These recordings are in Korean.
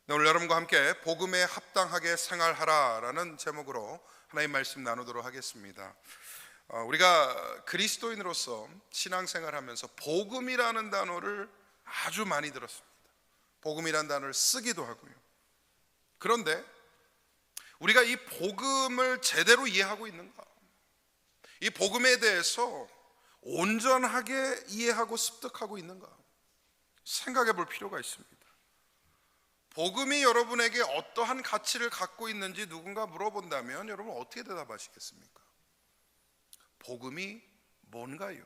네, 오늘 여러분과 함께 복음에 합당하게 생활하라라는 제목으로 하나님 말씀 나누도록 하겠습니다. 우리가 그리스도인으로서 신앙생활하면서 복음이라는 단어를 아주 많이 들었습니다. 복음이라는 단어를 쓰기도 하고요. 그런데 우리가 이 복음을 제대로 이해하고 있는가? 이 복음에 대해서 온전하게 이해하고 습득하고 있는가? 생각해 볼 필요가 있습니다. 복음이 여러분에게 어떠한 가치를 갖고 있는지 누군가 물어본다면 여러분 어떻게 대답하시겠습니까? 복음이 뭔가요?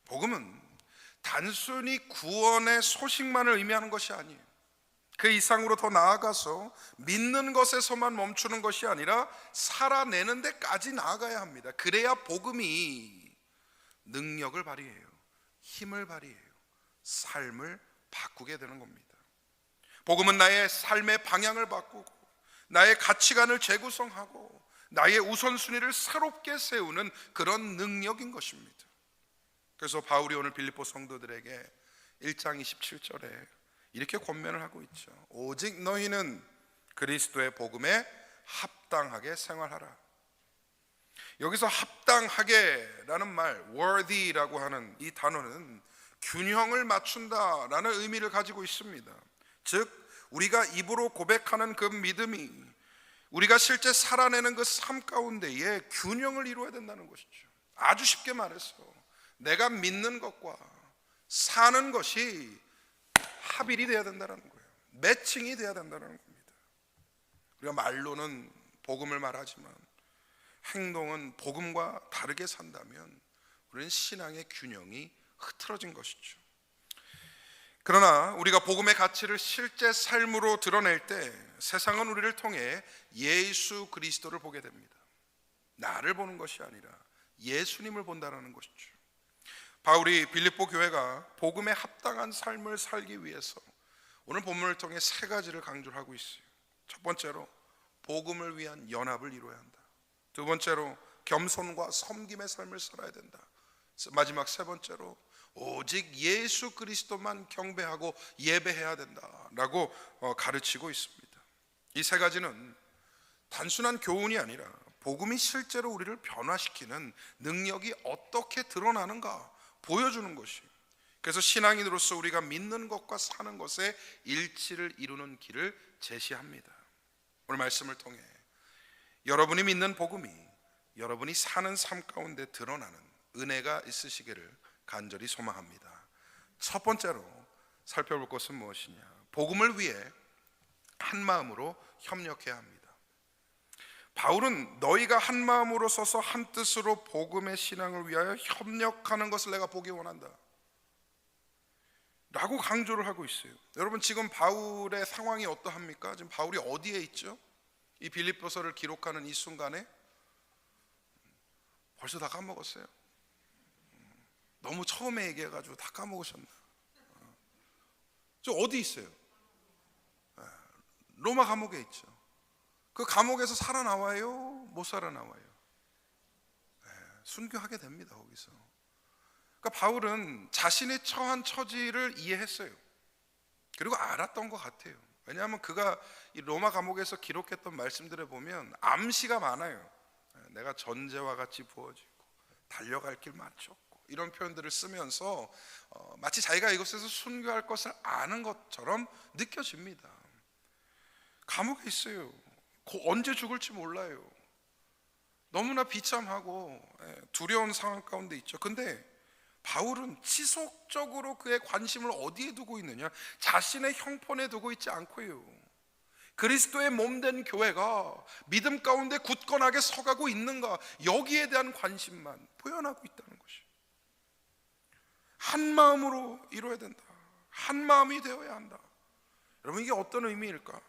복음은 단순히 구원의 소식만을 의미하는 것이 아니에요. 그 이상으로 더 나아가서 믿는 것에서만 멈추는 것이 아니라 살아내는 데까지 나아가야 합니다. 그래야 복음이 능력을 발휘해요. 힘을 발휘해요. 삶을 바꾸게 되는 겁니다. 복음은 나의 삶의 방향을 바꾸고 나의 가치관을 재구성하고 나의 우선순위를 새롭게 세우는 그런 능력인 것입니다. 그래서 바울이 오늘 빌립보 성도들에게 1장 27절에 이렇게 권면을 하고 있죠. 오직 너희는 그리스도의 복음에 합당하게 생활하라. 여기서 합당하게라는 말, worthy라고 하는 이 단어는 균형을 맞춘다라는 의미를 가지고 있습니다. 즉 우리가 입으로 고백하는 그 믿음이 우리가 실제 살아내는 그 삶 가운데에 균형을 이루어야 된다는 것이죠. 아주 쉽게 말해서 내가 믿는 것과 사는 것이 합일이 돼야 된다는 거예요. 매칭이 돼야 된다는 겁니다. 우리가 말로는 복음을 말하지만 행동은 복음과 다르게 산다면 우리는 신앙의 균형이 흐트러진 것이죠. 그러나 우리가 복음의 가치를 실제 삶으로 드러낼 때 세상은 우리를 통해 예수 그리스도를 보게 됩니다. 나를 보는 것이 아니라 예수님을 본다는 것이죠. 바울이 빌립보 교회가 복음에 합당한 삶을 살기 위해서 오늘 본문을 통해 세 가지를 강조하고 있어요. 첫 번째로 복음을 위한 연합을 이루어야 한다. 두 번째로 겸손과 섬김의 삶을 살아야 된다. 마지막 세 번째로 오직 예수 그리스도만 경배하고 예배해야 된다라고 가르치고 있습니다. 이 세 가지는 단순한 교훈이 아니라 복음이 실제로 우리를 변화시키는 능력이 어떻게 드러나는가 보여주는 것이에요. 그래서 신앙인으로서 우리가 믿는 것과 사는 것의 일치를 이루는 길을 제시합니다. 오늘 말씀을 통해 여러분이 믿는 복음이 여러분이 사는 삶 가운데 드러나는 은혜가 있으시기를 간절히 소망합니다. 첫 번째로 살펴볼 것은 무엇이냐? 복음을 위해 한 마음으로 협력해야 합니다. 바울은 너희가 한 마음으로 서서 한 뜻으로 복음의 신앙을 위하여 협력하는 것을 내가 보기 원한다 라고 강조를 하고 있어요. 여러분 지금 바울의 상황이 어떠합니까? 지금 바울이 어디에 있죠? 이 빌립보서를 기록하는 이 순간에 벌써 다 까먹었어요. 너무 처음에 얘기해가지고 다 까먹으셨나? 저 어디 있어요? 로마 감옥에 있죠. 그 감옥에서 살아나와요? 못 살아나와요? 순교하게 됩니다. 거기서. 그러니까 바울은 자신의 처한 처지를 이해했어요. 그리고 알았던 것 같아요. 왜냐하면 그가 이 로마 감옥에서 기록했던 말씀들을 보면 암시가 많아요. 내가 전제와 같이 부어지고 달려갈 길 맞췄고 이런 표현들을 쓰면서 마치 자기가 이곳에서 순교할 것을 아는 것처럼 느껴집니다. 감옥에 있어요. 언제 죽을지 몰라요. 너무나 비참하고 두려운 상황 가운데 있죠. 근데 바울은 지속적으로 그의 관심을 어디에 두고 있느냐? 자신의 형편에 두고 있지 않고요. 그리스도의 몸된 교회가 믿음 가운데 굳건하게 서가고 있는가, 여기에 대한 관심만 표현하고 있다는 것이에요. 한 마음으로 이루어야 된다. 한 마음이 되어야 한다. 여러분 이게 어떤 의미일까?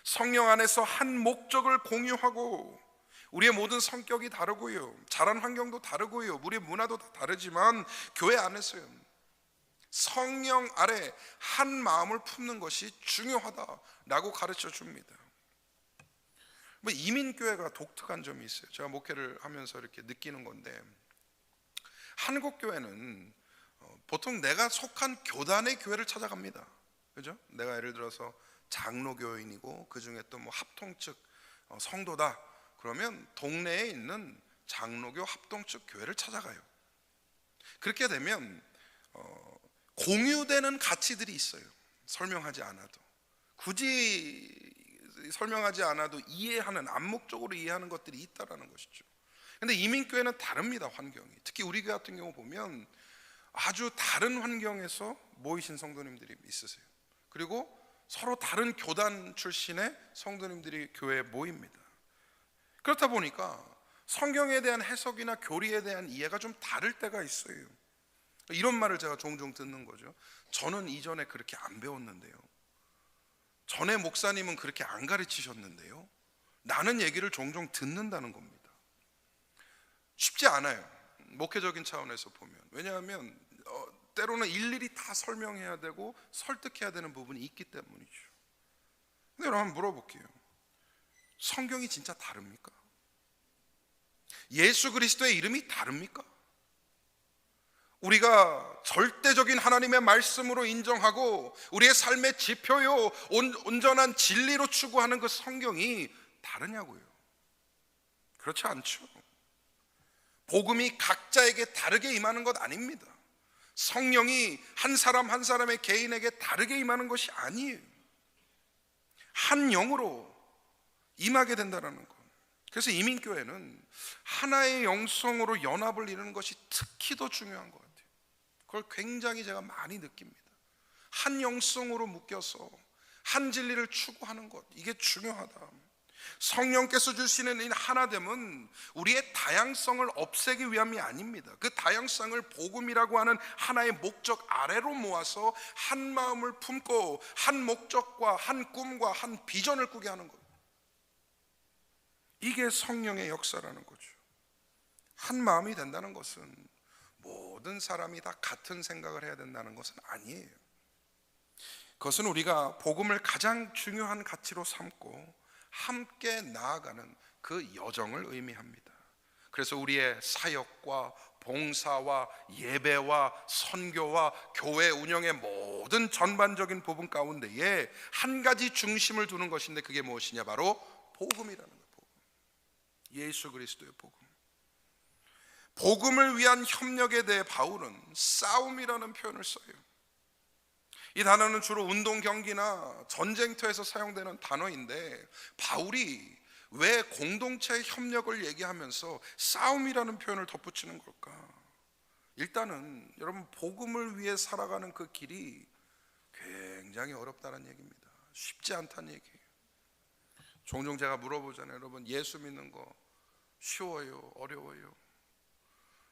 성령 안에서 한 목적을 공유하고 우리의 모든 성격이 다르고요, 자란 환경도 다르고요, 우리의 문화도 다 다르지만 교회 안에서요 성령 아래 한 마음을 품는 것이 중요하다라고 가르쳐 줍니다. 이민교회가 독특한 점이 있어요. 제가 목회를 하면서 이렇게 느끼는 건데, 한국 교회는 보통 내가 속한 교단의 교회를 찾아갑니다. 그죠? 내가 예를 들어서 장로교인이고 그 중에 또 뭐 합동측 성도다. 그러면 동네에 있는 장로교 합동측 교회를 찾아가요. 그렇게 되면 공유되는 가치들이 있어요. 설명하지 않아도, 굳이 설명하지 않아도 이해하는, 암묵적으로 이해하는 것들이 있다라는 것이죠. 근데 이민교회는 다릅니다. 환경이. 특히 우리 교회 같은 경우 보면 아주 다른 환경에서 모이신 성도님들이 있으세요. 그리고 서로 다른 교단 출신의 성도님들이 교회에 모입니다. 그렇다 보니까 성경에 대한 해석이나 교리에 대한 이해가 좀 다를 때가 있어요. 이런 말을 제가 종종 듣는 거죠. 저는 이전에 그렇게 안 배웠는데요, 전에 목사님은 그렇게 안 가르치셨는데요, 나는 얘기를 종종 듣는다는 겁니다. 쉽지 않아요, 목회적인 차원에서 보면. 왜냐하면 때로는 일일이 다 설명해야 되고 설득해야 되는 부분이 있기 때문이죠. 근데 여러분 한번 물어볼게요. 성경이 진짜 다릅니까? 예수 그리스도의 이름이 다릅니까? 우리가 절대적인 하나님의 말씀으로 인정하고 우리의 삶의 지표요, 온전한 진리로 추구하는 그 성경이 다르냐고요? 그렇지 않죠. 복음이 각자에게 다르게 임하는 것 아닙니다. 성령이 한 사람 한 사람의 개인에게 다르게 임하는 것이 아니에요. 한 영으로 임하게 된다는 것. 그래서 이민교회는 하나의 영성으로 연합을 이루는 것이 특히 더 중요한 것 같아요. 그걸 굉장히 제가 많이 느낍니다. 한 영성으로 묶여서 한 진리를 추구하는 것, 이게 중요하다. 성령께서 주시는 이 하나됨은 우리의 다양성을 없애기 위함이 아닙니다. 그 다양성을 복음이라고 하는 하나의 목적 아래로 모아서 한 마음을 품고 한 목적과 한 꿈과 한 비전을 꾸게 하는 것, 이게 성령의 역사라는 거죠. 한 마음이 된다는 것은 모든 사람이 다 같은 생각을 해야 된다는 것은 아니에요. 그것은 우리가 복음을 가장 중요한 가치로 삼고 함께 나아가는 그 여정을 의미합니다. 그래서 우리의 사역과 봉사와 예배와 선교와 교회 운영의 모든 전반적인 부분 가운데에 한 가지 중심을 두는 것인데, 그게 무엇이냐? 바로 복음이라는 거예요. 복음. 예수 그리스도의 복음. 복음을 위한 협력에 대해 바울은 싸움이라는 표현을 써요. 이 단어는 주로 운동 경기나 전쟁터에서 사용되는 단어인데, 바울이 왜 공동체 협력을 얘기하면서 싸움이라는 표현을 덧붙이는 걸까? 일단은 여러분, 복음을 위해 살아가는 그 길이 굉장히 어렵다는 얘기입니다. 쉽지 않다는 얘기예요. 종종 제가 물어보잖아요. 여러분, 예수 믿는 거 쉬워요? 어려워요?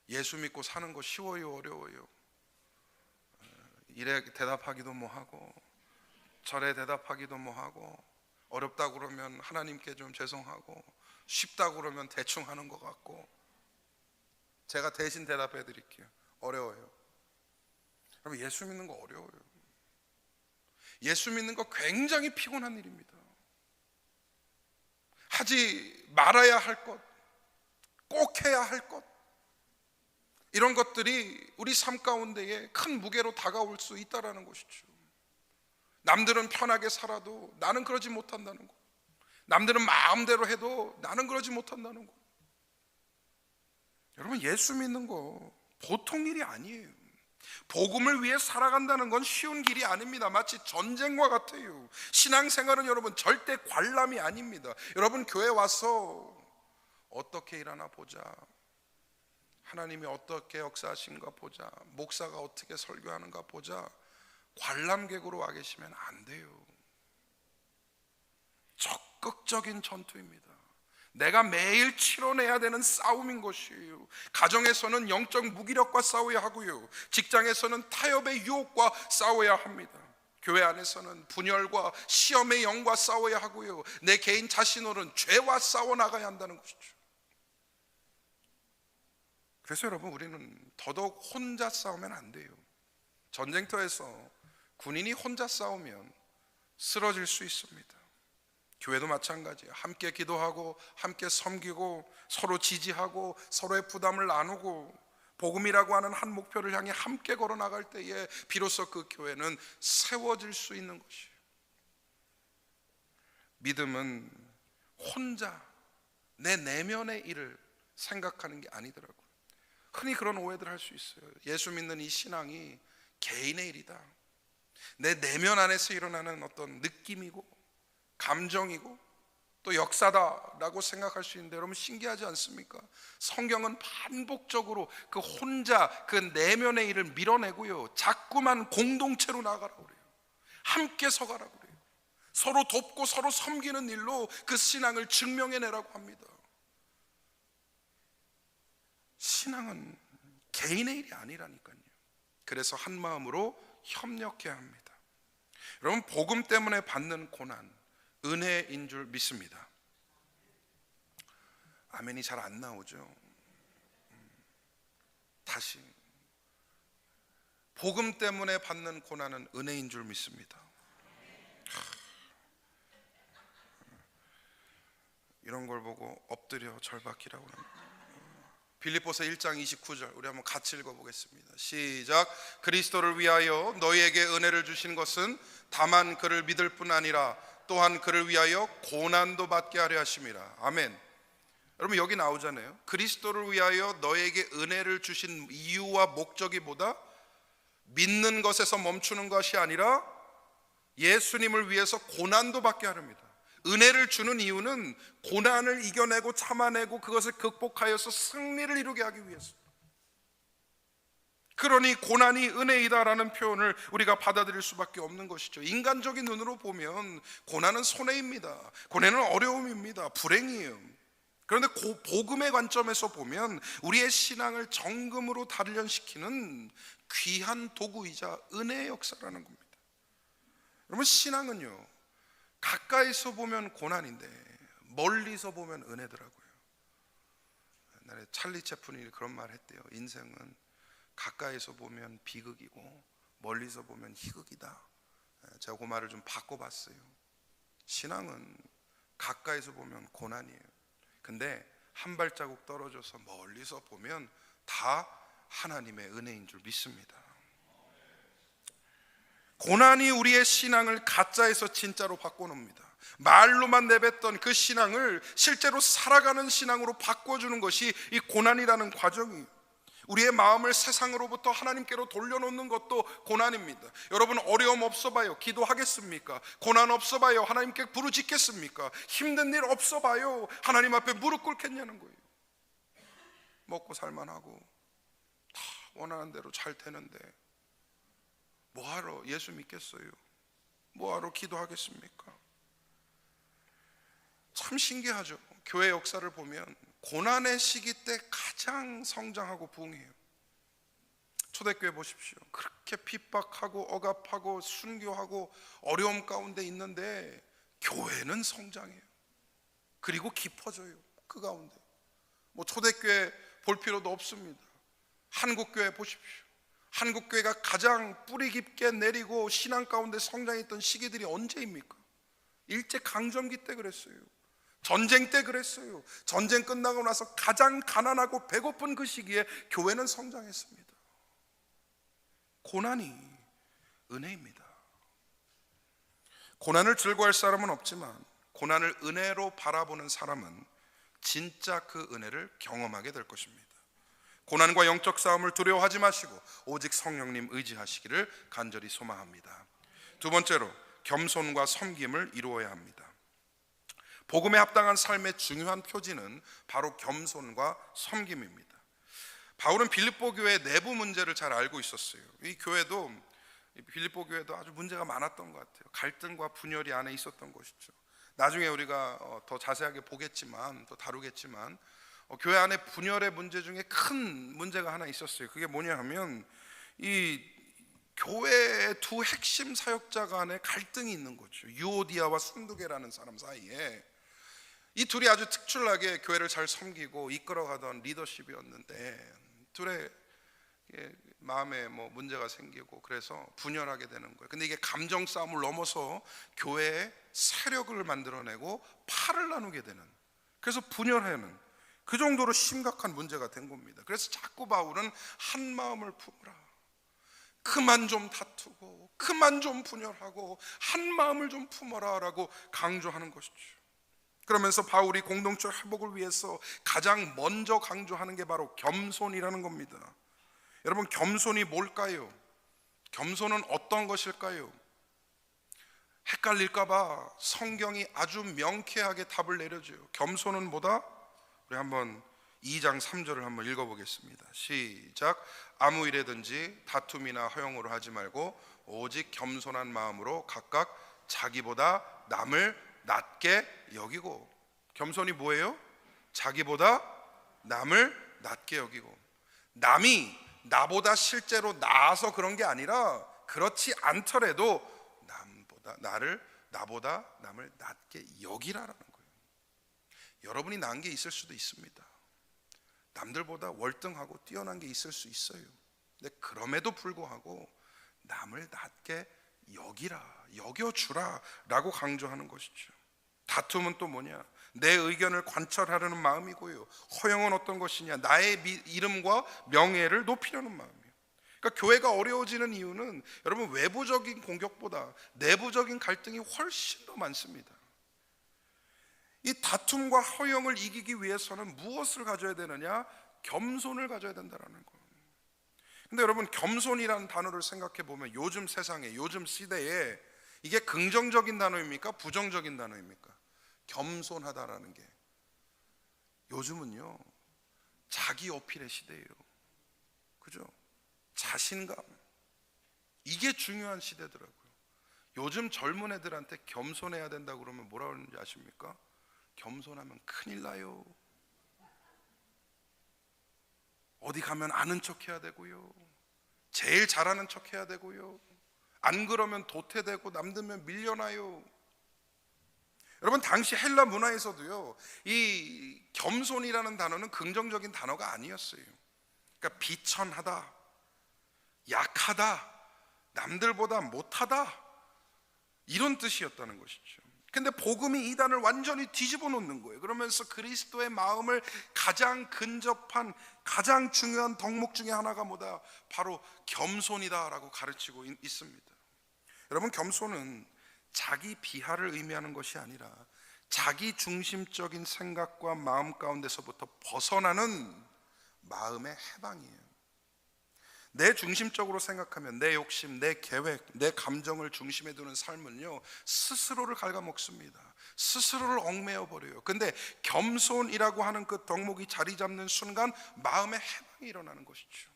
예수 믿고 사는 거 쉬워요? 어려워요? 이래 대답하기도 뭐하고 저래 대답하기도 뭐하고, 어렵다고 그러면 하나님께 좀 죄송하고 쉽다고 그러면 대충 하는 것 같고. 제가 대신 대답해 드릴게요. 어려워요. 그럼 예수 믿는 거 어려워요. 예수 믿는 거 굉장히 피곤한 일입니다. 하지 말아야 할 것, 꼭 해야 할 것, 이런 것들이 우리 삶 가운데에 큰 무게로 다가올 수 있다는 것이죠. 남들은 편하게 살아도 나는 그러지 못한다는 것, 남들은 마음대로 해도 나는 그러지 못한다는 것. 여러분, 예수 믿는 거 보통 일이 아니에요. 복음을 위해 살아간다는 건 쉬운 길이 아닙니다. 마치 전쟁과 같아요. 신앙생활은 여러분 절대 관람이 아닙니다. 여러분, 교회 와서 어떻게 일하나 보자, 하나님이 어떻게 역사하신가 보자, 목사가 어떻게 설교하는가 보자, 관람객으로 와 계시면 안 돼요. 적극적인 전투입니다. 내가 매일 치러내야 되는 싸움인 것이에요. 가정에서는 영적 무기력과 싸워야 하고요, 직장에서는 타협의 유혹과 싸워야 합니다. 교회 안에서는 분열과 시험의 영과 싸워야 하고요, 내 개인 자신으로는 죄와 싸워 나가야 한다는 것이죠. 그래서 여러분, 우리는 더더욱 혼자 싸우면 안 돼요. 전쟁터에서 군인이 혼자 싸우면 쓰러질 수 있습니다. 교회도 마찬가지예요. 함께 기도하고 함께 섬기고 서로 지지하고 서로의 부담을 나누고 복음이라고 하는 한 목표를 향해 함께 걸어 나갈 때에 비로소 그 교회는 세워질 수 있는 것이에요. 믿음은 혼자 내 내면의 일을 생각하는 게 아니더라고요. 흔히 그런 오해들 할 수 있어요. 예수 믿는 이 신앙이 개인의 일이다, 내 내면 안에서 일어나는 어떤 느낌이고 감정이고 또 역사다라고 생각할 수 있는데, 여러분 신기하지 않습니까? 성경은 반복적으로 그 혼자 그 내면의 일을 밀어내고요, 자꾸만 공동체로 나가라고 그래요. 함께 서가라고 그래요. 서로 돕고 서로 섬기는 일로 그 신앙을 증명해내라고 합니다. 신앙은 개인의 일이 아니라니까요. 그래서 한 마음으로 협력해야 합니다. 여러분, 복음 때문에 받는 고난 은혜인 줄 믿습니다. 아멘이 잘 안 나오죠. 다시, 복음 때문에 받는 고난은 은혜인 줄 믿습니다. 이런 걸 보고 엎드려 절박이라고 합니다. 빌립보서 1장 29절 우리 한번 같이 읽어보겠습니다. 시작. 그리스도를 위하여 너희에게 은혜를 주신 것은 다만 그를 믿을 뿐 아니라 또한 그를 위하여 고난도 받게 하려 하심이라. 아멘. 여러분, 여기 나오잖아요. 그리스도를 위하여 너에게 은혜를 주신 이유와 목적이 뭐다? 믿는 것에서 멈추는 것이 아니라 예수님을 위해서 고난도 받게 하렵니다. 은혜를 주는 이유는 고난을 이겨내고 참아내고 그것을 극복하여서 승리를 이루게 하기 위해서. 그러니 고난이 은혜이다라는 표현을 우리가 받아들일 수밖에 없는 것이죠. 인간적인 눈으로 보면 고난은 손해입니다. 고난은 어려움입니다. 불행이에요. 그런데 복음의 관점에서 보면 우리의 신앙을 정금으로 단련시키는 귀한 도구이자 은혜의 역사라는 겁니다. 여러분, 신앙은요, 가까이서 보면 고난인데 멀리서 보면 은혜더라고요. 옛날에 찰리 채플린이 그런 말 했대요. 인생은 가까이서 보면 비극이고 멀리서 보면 희극이다. 제가 그 말을 좀 바꿔봤어요. 신앙은 가까이서 보면 고난이에요. 근데 한 발자국 떨어져서 멀리서 보면 다 하나님의 은혜인 줄 믿습니다. 고난이 우리의 신앙을 가짜에서 진짜로 바꿔놓습니다. 말로만 내뱉던 그 신앙을 실제로 살아가는 신앙으로 바꿔주는 것이 이 고난이라는 과정이에요. 우리의 마음을 세상으로부터 하나님께로 돌려놓는 것도 고난입니다. 여러분, 어려움 없어봐요, 기도하겠습니까? 고난 없어봐요, 하나님께 부르짖겠습니까? 힘든 일 없어봐요, 하나님 앞에 무릎 꿇겠냐는 거예요. 먹고 살만하고 다 원하는 대로 잘 되는데 뭐하러 예수 믿겠어요? 뭐하러 기도하겠습니까? 참 신기하죠. 교회 역사를 보면 고난의 시기 때 가장 성장하고 부흥해요. 초대교회 보십시오. 그렇게 핍박하고 억압하고 순교하고 어려움 가운데 있는데 교회는 성장해요. 그리고 깊어져요. 그 가운데 뭐 초대교회 볼 필요도 없습니다. 한국교회 보십시오. 한국교회가 가장 뿌리 깊게 내리고 신앙 가운데 성장했던 시기들이 언제입니까? 일제강점기 때 그랬어요. 전쟁 때 그랬어요. 전쟁 끝나고 나서 가장 가난하고 배고픈 그 시기에 교회는 성장했습니다. 고난이 은혜입니다. 고난을 즐거워할 사람은 없지만 고난을 은혜로 바라보는 사람은 진짜 그 은혜를 경험하게 될 것입니다. 고난과 영적 싸움을 두려워하지 마시고 오직 성령님 의지하시기를 간절히 소망합니다. 두 번째로, 겸손과 섬김을 이루어야 합니다. 복음에 합당한 삶의 중요한 표지는 바로 겸손과 섬김입니다. 바울은 빌립보 교회의 내부 문제를 잘 알고 있었어요. 이 교회도, 빌립보 교회도 아주 문제가 많았던 것 같아요. 갈등과 분열이 안에 있었던 것이죠. 나중에 우리가 더 자세하게 보겠지만, 또 다루겠지만, 교회 안에 분열의 문제 중에 큰 문제가 하나 있었어요. 그게 뭐냐 하면 이 교회의 두 핵심 사역자 간의 갈등이 있는 거죠. 유오디아와 순두계라는 사람 사이에. 이 둘이 아주 특출나게 교회를 잘 섬기고 이끌어가던 리더십이었는데 둘의 마음에 뭐 문제가 생기고 그래서 분열하게 되는 거예요. 근데 이게 감정 싸움을 넘어서 교회의 세력을 만들어내고 팔을 나누게 되는, 그래서 분열하는, 그 정도로 심각한 문제가 된 겁니다. 그래서 자꾸 바울은 한 마음을 품으라, 그만 좀 다투고 그만 좀 분열하고 한 마음을 좀 품어라 라고 강조하는 것이죠. 그러면서 바울이 공동체 회복을 위해서 가장 먼저 강조하는 게 바로 겸손이라는 겁니다. 여러분, 겸손이 뭘까요? 겸손은 어떤 것일까요? 헷갈릴까봐 성경이 아주 명쾌하게 답을 내려줘요. 겸손은 뭐다? 우리 한번 2장 3절을 한번 읽어보겠습니다. 시작. 아무 일에든지 다툼이나 허용으로 하지 말고 오직 겸손한 마음으로 각각 자기보다 남을 낮게 여기고. 겸손이 뭐예요? 자기보다 남을 낮게 여기고. 남이 나보다 실제로 나아서 그런 게 아니라 그렇지 않더라도 나보다 남을 낮게 여기라라는 거예요. 여러분이 나은 게 있을 수도 있습니다. 남들보다 월등하고 뛰어난 게 있을 수 있어요. 근데 그럼에도 불구하고 남을 낮게 여겨주라 라고 강조하는 것이죠. 다툼은 또 뭐냐? 내 의견을 관철하려는 마음이고요. 허용은 어떤 것이냐? 나의 이름과 명예를 높이려는 마음이에요. 그러니까 교회가 어려워지는 이유는 여러분, 외부적인 공격보다 내부적인 갈등이 훨씬 더 많습니다. 이 다툼과 허용을 이기기 위해서는 무엇을 가져야 되느냐? 겸손을 가져야 된다는 거예요. 근데 여러분, 겸손이라는 단어를 생각해 보면 요즘 세상에, 요즘 시대에 이게 긍정적인 단어입니까? 부정적인 단어입니까? 겸손하다라는 게 요즘은요, 자기 어필의 시대예요. 그죠? 자신감, 이게 중요한 시대더라고요. 요즘 젊은 애들한테 겸손해야 된다고 그러면 뭐라 그러는지 아십니까? 겸손하면 큰일 나요. 어디 가면 아는 척 해야 되고요, 제일 잘하는 척 해야 되고요, 안 그러면 도태되고 남들면 밀려나요. 여러분, 당시 헬라 문화에서도요, 이 겸손이라는 단어는 긍정적인 단어가 아니었어요. 그러니까 비천하다, 약하다, 남들보다 못하다, 이런 뜻이었다는 것이죠. 근데 복음이 이 단어를 완전히 뒤집어 놓는 거예요. 그러면서 그리스도의 마음을 가장 근접한, 가장 중요한 덕목 중에 하나가 뭐다? 바로 겸손이다라고 가르치고 있습니다. 여러분, 겸손은 자기 비하를 의미하는 것이 아니라 자기 중심적인 생각과 마음 가운데서부터 벗어나는 마음의 해방이에요. 내 중심적으로 생각하면 내 욕심, 내 계획, 내 감정을 중심에 두는 삶은요, 스스로를 갉아먹습니다. 스스로를 얽매여 버려요. 근데 겸손이라고 하는 그 덕목이 자리 잡는 순간 마음의 해방이 일어나는 것이죠.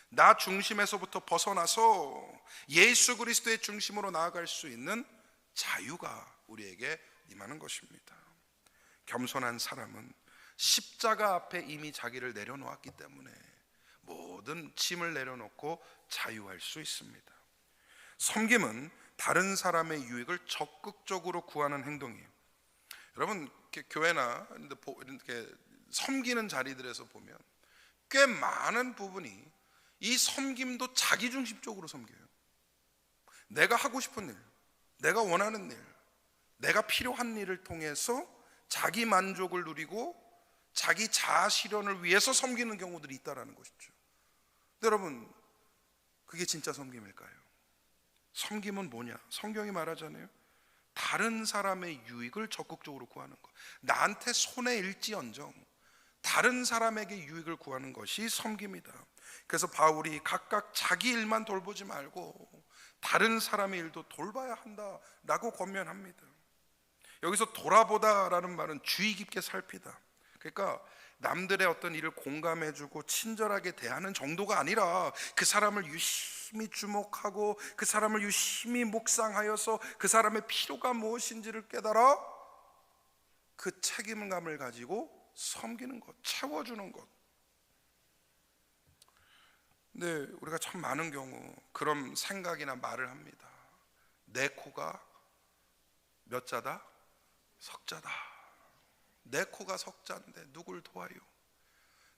나 중심에서부터 벗어나서 예수 그리스도의 중심으로 나아갈 수 있는 자유가 우리에게 임하는 것입니다. 겸손한 사람은 십자가 앞에 이미 자기를 내려놓았기 때문에 모든 짐을 내려놓고 자유할 수 있습니다. 섬김은 다른 사람의 유익을 적극적으로 구하는 행동이에요. 여러분, 교회나 이렇게 섬기는 자리들에서 보면 꽤 많은 부분이 이 섬김도 자기중심적으로 섬겨요. 내가 하고 싶은 일, 내가 원하는 일, 내가 필요한 일을 통해서 자기 만족을 누리고 자기 자아 실현을 위해서 섬기는 경우들이 있다는 것이죠. 근데 여러분, 그게 진짜 섬김일까요? 섬김은 뭐냐? 성경이 말하잖아요, 다른 사람의 유익을 적극적으로 구하는 것. 나한테 손해일지언정 다른 사람에게 유익을 구하는 것이 섬김이다. 그래서 바울이 각각 자기 일만 돌보지 말고 다른 사람의 일도 돌봐야 한다라고 권면합니다. 여기서 돌아보다라는 말은 주의 깊게 살피다. 그러니까 남들의 어떤 일을 공감해주고 친절하게 대하는 정도가 아니라 그 사람을 유심히 주목하고 그 사람을 유심히 묵상하여서 그 사람의 필요가 무엇인지를 깨달아 그 책임감을 가지고 섬기는 것, 채워주는 것. 근데 우리가 참 많은 경우 그런 생각이나 말을 합니다. 내 코가 몇 자다? 석자다. 내 코가 석자인데 누굴 도와요?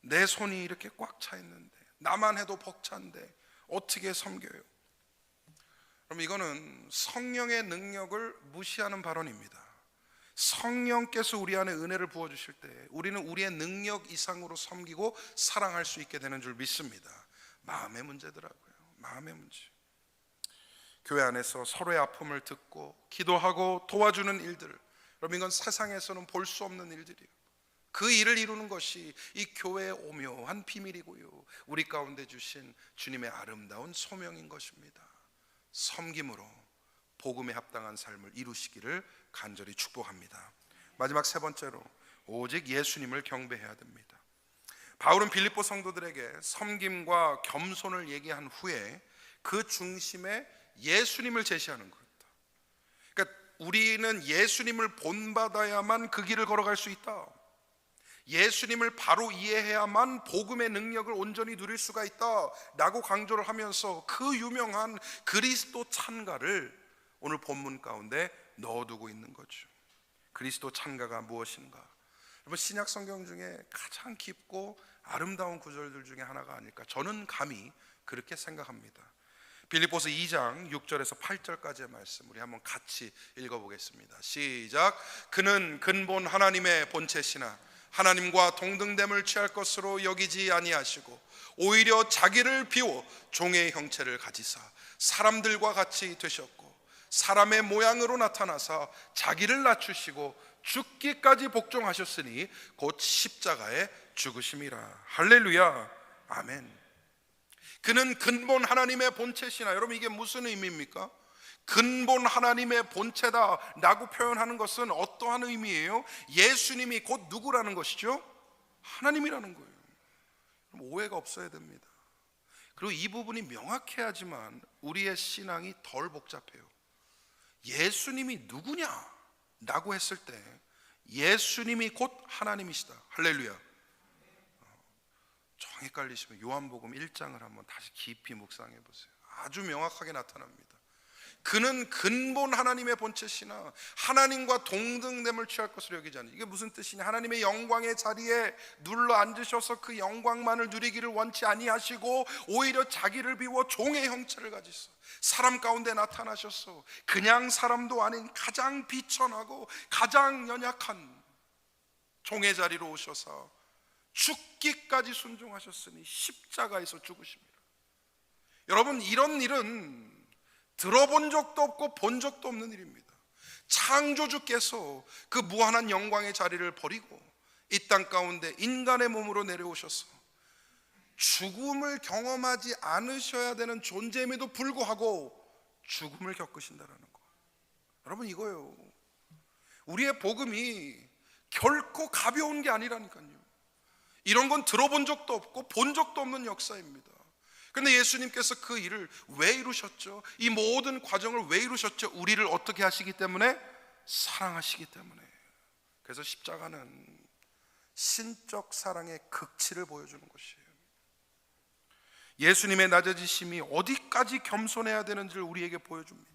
내 손이 이렇게 꽉 차 있는데, 나만 해도 벅찬데 어떻게 섬겨요? 그럼 이거는 성령의 능력을 무시하는 발언입니다. 성령께서 우리 안에 은혜를 부어주실 때 우리는 우리의 능력 이상으로 섬기고 사랑할 수 있게 되는 줄 믿습니다. 마음의 문제더라고요. 마음의 문제. 교회 안에서 서로의 아픔을 듣고 기도하고 도와주는 일들, 여러분 이건 세상에서는 볼 수 없는 일들이에요. 그 일을 이루는 것이 이 교회의 오묘한 비밀이고요, 우리 가운데 주신 주님의 아름다운 소명인 것입니다. 섬김으로 복음에 합당한 삶을 이루시기를 간절히 축복합니다. 마지막 세 번째로, 오직 예수님을 경배해야 됩니다. 바울은 빌립보 성도들에게 섬김과 겸손을 얘기한 후에 그 중심에 예수님을 제시하는 겁니다. 그러니까 우리는 예수님을 본받아야만 그 길을 걸어갈 수 있다. 예수님을 바로 이해해야만 복음의 능력을 온전히 누릴 수가 있다 라고 강조를 하면서 그 유명한 그리스도 찬가를 오늘 본문 가운데 넣어두고 있는 거죠. 그리스도 찬가가 무엇인가? 여러분, 신약 성경 중에 가장 깊고 아름다운 구절들 중에 하나가 아닐까, 저는 감히 그렇게 생각합니다. 빌립보서 2장 6절에서 8절까지의 말씀 우리 한번 같이 읽어보겠습니다. 시작. 그는 근본 하나님의 본체시나 하나님과 동등됨을 취할 것으로 여기지 아니하시고 오히려 자기를 비워 종의 형체를 가지사 사람들과 같이 되셨고 사람의 모양으로 나타나사 자기를 낮추시고 죽기까지 복종하셨으니 곧 십자가에 죽으심이라. 할렐루야. 아멘. 그는 근본 하나님의 본체시나, 여러분 이게 무슨 의미입니까? 근본 하나님의 본체다 라고 표현하는 것은 어떠한 의미예요? 예수님이 곧 누구라는 것이죠? 하나님이라는 거예요. 오해가 없어야 됩니다. 그리고 이 부분이 명확해야지만 우리의 신앙이 덜 복잡해요. 예수님이 누구냐 라고 했을 때 예수님이 곧 하나님이시다. 할렐루야. 정 헷갈리시면 요한복음 1장을 한번 다시 깊이 묵상해 보세요. 아주 명확하게 나타납니다. 그는 근본 하나님의 본체시나 하나님과 동등됨을 취할 것으로 여기지 않으니, 이게 무슨 뜻이냐? 하나님의 영광의 자리에 눌러 앉으셔서 그 영광만을 누리기를 원치 아니하시고 오히려 자기를 비워 종의 형체를 가지소 사람 가운데 나타나셨어. 그냥 사람도 아닌 가장 비천하고 가장 연약한 종의 자리로 오셔서 죽기까지 순종하셨으니 십자가에서 죽으십니다. 여러분, 이런 일은 들어본 적도 없고 본 적도 없는 일입니다. 창조주께서 그 무한한 영광의 자리를 버리고 이 땅 가운데 인간의 몸으로 내려오셔서 죽음을 경험하지 않으셔야 되는 존재임에도 불구하고 죽음을 겪으신다는 거. 여러분, 이거예요. 우리의 복음이 결코 가벼운 게 아니라니까요. 이런 건 들어본 적도 없고 본 적도 없는 역사입니다. 그런데 예수님께서 그 일을 왜 이루셨죠? 이 모든 과정을 왜 이루셨죠? 우리를 어떻게 하시기 때문에? 사랑하시기 때문에. 그래서 십자가는 신적 사랑의 극치를 보여주는 것이에요. 예수님의 낮아지심이 어디까지 겸손해야 되는지를 우리에게 보여줍니다.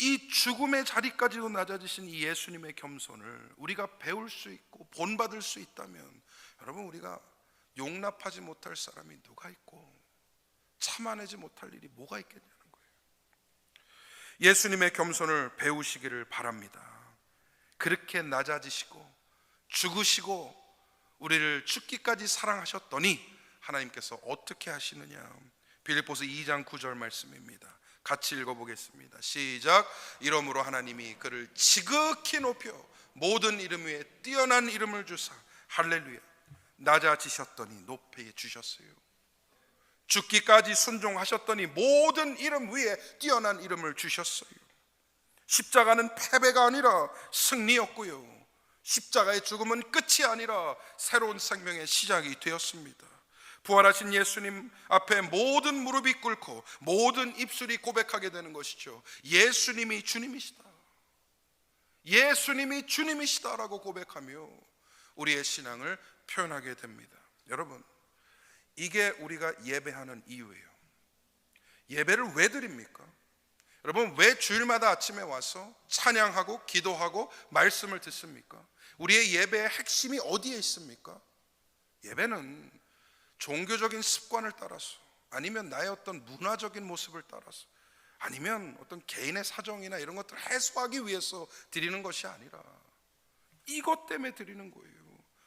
이 죽음의 자리까지도 낮아지신 이 예수님의 겸손을 우리가 배울 수 있고 본받을 수 있다면, 여러분, 우리가 용납하지 못할 사람이 누가 있고 참아내지 못할 일이 뭐가 있겠냐는 거예요. 예수님의 겸손을 배우시기를 바랍니다. 그렇게 낮아지시고 죽으시고 우리를 죽기까지 사랑하셨더니 하나님께서 어떻게 하시느냐? 빌립보서 2장 9절 말씀입니다. 같이 읽어보겠습니다. 시작. 이러므로 하나님이 그를 지극히 높여 모든 이름 위에 뛰어난 이름을 주사, 할렐루야, 낮아지셨더니 높이 주셨어요. 죽기까지 순종하셨더니 모든 이름 위에 뛰어난 이름을 주셨어요. 십자가는 패배가 아니라 승리였고요, 십자가의 죽음은 끝이 아니라 새로운 생명의 시작이 되었습니다. 부활하신 예수님 앞에 모든 무릎이 꿇고 모든 입술이 고백하게 되는 것이죠. 예수님이 주님이시다, 예수님이 주님이시다라고 고백하며 우리의 신앙을 표현하게 됩니다. 여러분, 이게 우리가 예배하는 이유예요. 예배를 왜 드립니까? 여러분, 왜 주일마다 아침에 와서 찬양하고 기도하고 말씀을 듣습니까? 우리의 예배의 핵심이 어디에 있습니까? 예배는 종교적인 습관을 따라서, 아니면 나의 어떤 문화적인 모습을 따라서, 아니면 어떤 개인의 사정이나 이런 것들을 해소하기 위해서 드리는 것이 아니라 이것 때문에 드리는 거예요.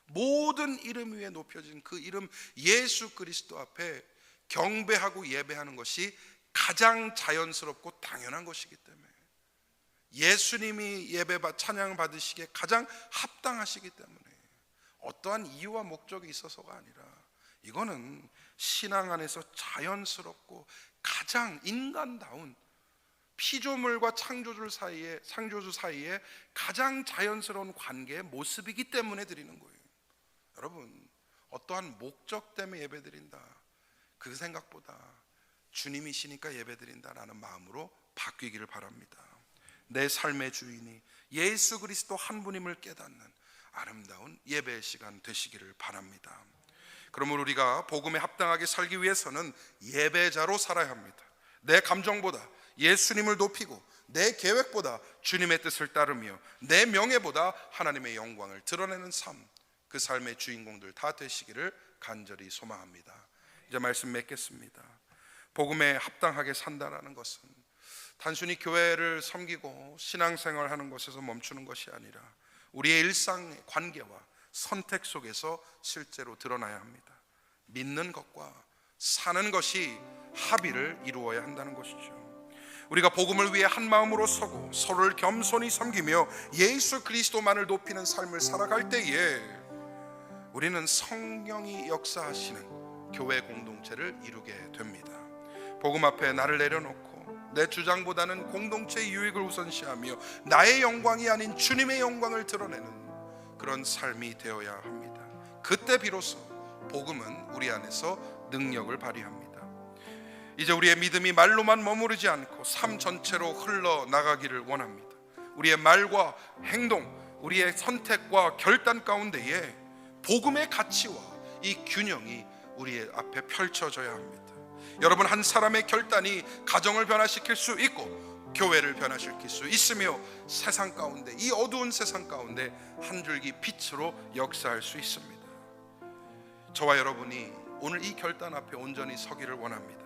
모든 이름 위에 높여진 그 이름 예수 그리스도 앞에 경배하고 예배하는 것이 가장 자연스럽고 당연한 것이기 때문에, 예수님이 찬양 받으시기에 가장 합당하시기 때문에 어떠한 이유와 목적이 있어서가 아니라 이거는 신앙 안에서 자연스럽고 가장 인간다운 피조물과 창조주 사이에 가장 자연스러운 관계의 모습이기 때문에 드리는 거예요. 여러분, 어떠한 목적 때문에 예배드린다, 그 생각보다 주님이시니까 예배드린다라는 마음으로 바뀌기를 바랍니다. 내 삶의 주인이 예수 그리스도 한 분임을 깨닫는 아름다운 예배의 시간 되시기를 바랍니다. 그러므로 우리가 복음에 합당하게 살기 위해서는 예배자로 살아야 합니다. 내 감정보다 예수님을 높이고 내 계획보다 주님의 뜻을 따르며 내 명예보다 하나님의 영광을 드러내는 삶, 그 삶의 주인공들 다 되시기를 간절히 소망합니다. 이제 말씀 맺겠습니다. 복음에 합당하게 산다는 것은 단순히 교회를 섬기고 신앙생활을 하는 것에서 멈추는 것이 아니라 우리의 일상의 관계와 선택 속에서 실제로 드러나야 합니다. 믿는 것과 사는 것이 합의를 이루어야 한다는 것이죠. 우리가 복음을 위해 한 마음으로 서고 서로를 겸손히 섬기며 예수 그리스도만을 높이는 삶을 살아갈 때에 우리는 성령이 역사하시는 교회 공동체를 이루게 됩니다. 복음 앞에 나를 내려놓고 내 주장보다는 공동체의 유익을 우선시하며 나의 영광이 아닌 주님의 영광을 드러내는 그런 삶이 되어야 합니다. 그때 비로소 복음은 우리 안에서 능력을 발휘합니다. 이제 우리의 믿음이 말로만 머무르지 않고 삶 전체로 흘러나가기를 원합니다. 우리의 말과 행동, 우리의 선택과 결단 가운데에 복음의 가치와 이 균형이 우리의 앞에 펼쳐져야 합니다. 여러분, 한 사람의 결단이 가정을 변화시킬 수 있고 교회를 변화시킬 수 있으며 세상 가운데, 이 어두운 세상 가운데 한 줄기 빛으로 역사할 수 있습니다. 저와 여러분이 오늘 이 결단 앞에 온전히 서기를 원합니다.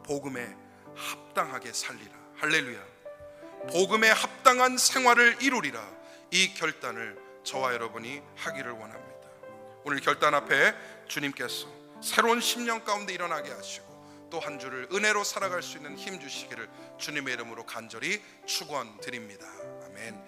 복음에 합당하게 살리라. 할렐루야. 복음에 합당한 생활을 이루리라. 이 결단을 저와 여러분이 하기를 원합니다. 오늘 결단 앞에 주님께서 새로운 10년 가운데 일어나게 하시고 또 한 주를 은혜로 살아갈 수 있는 힘 주시기를 주님의 이름으로 간절히 축원드립니다. 아멘.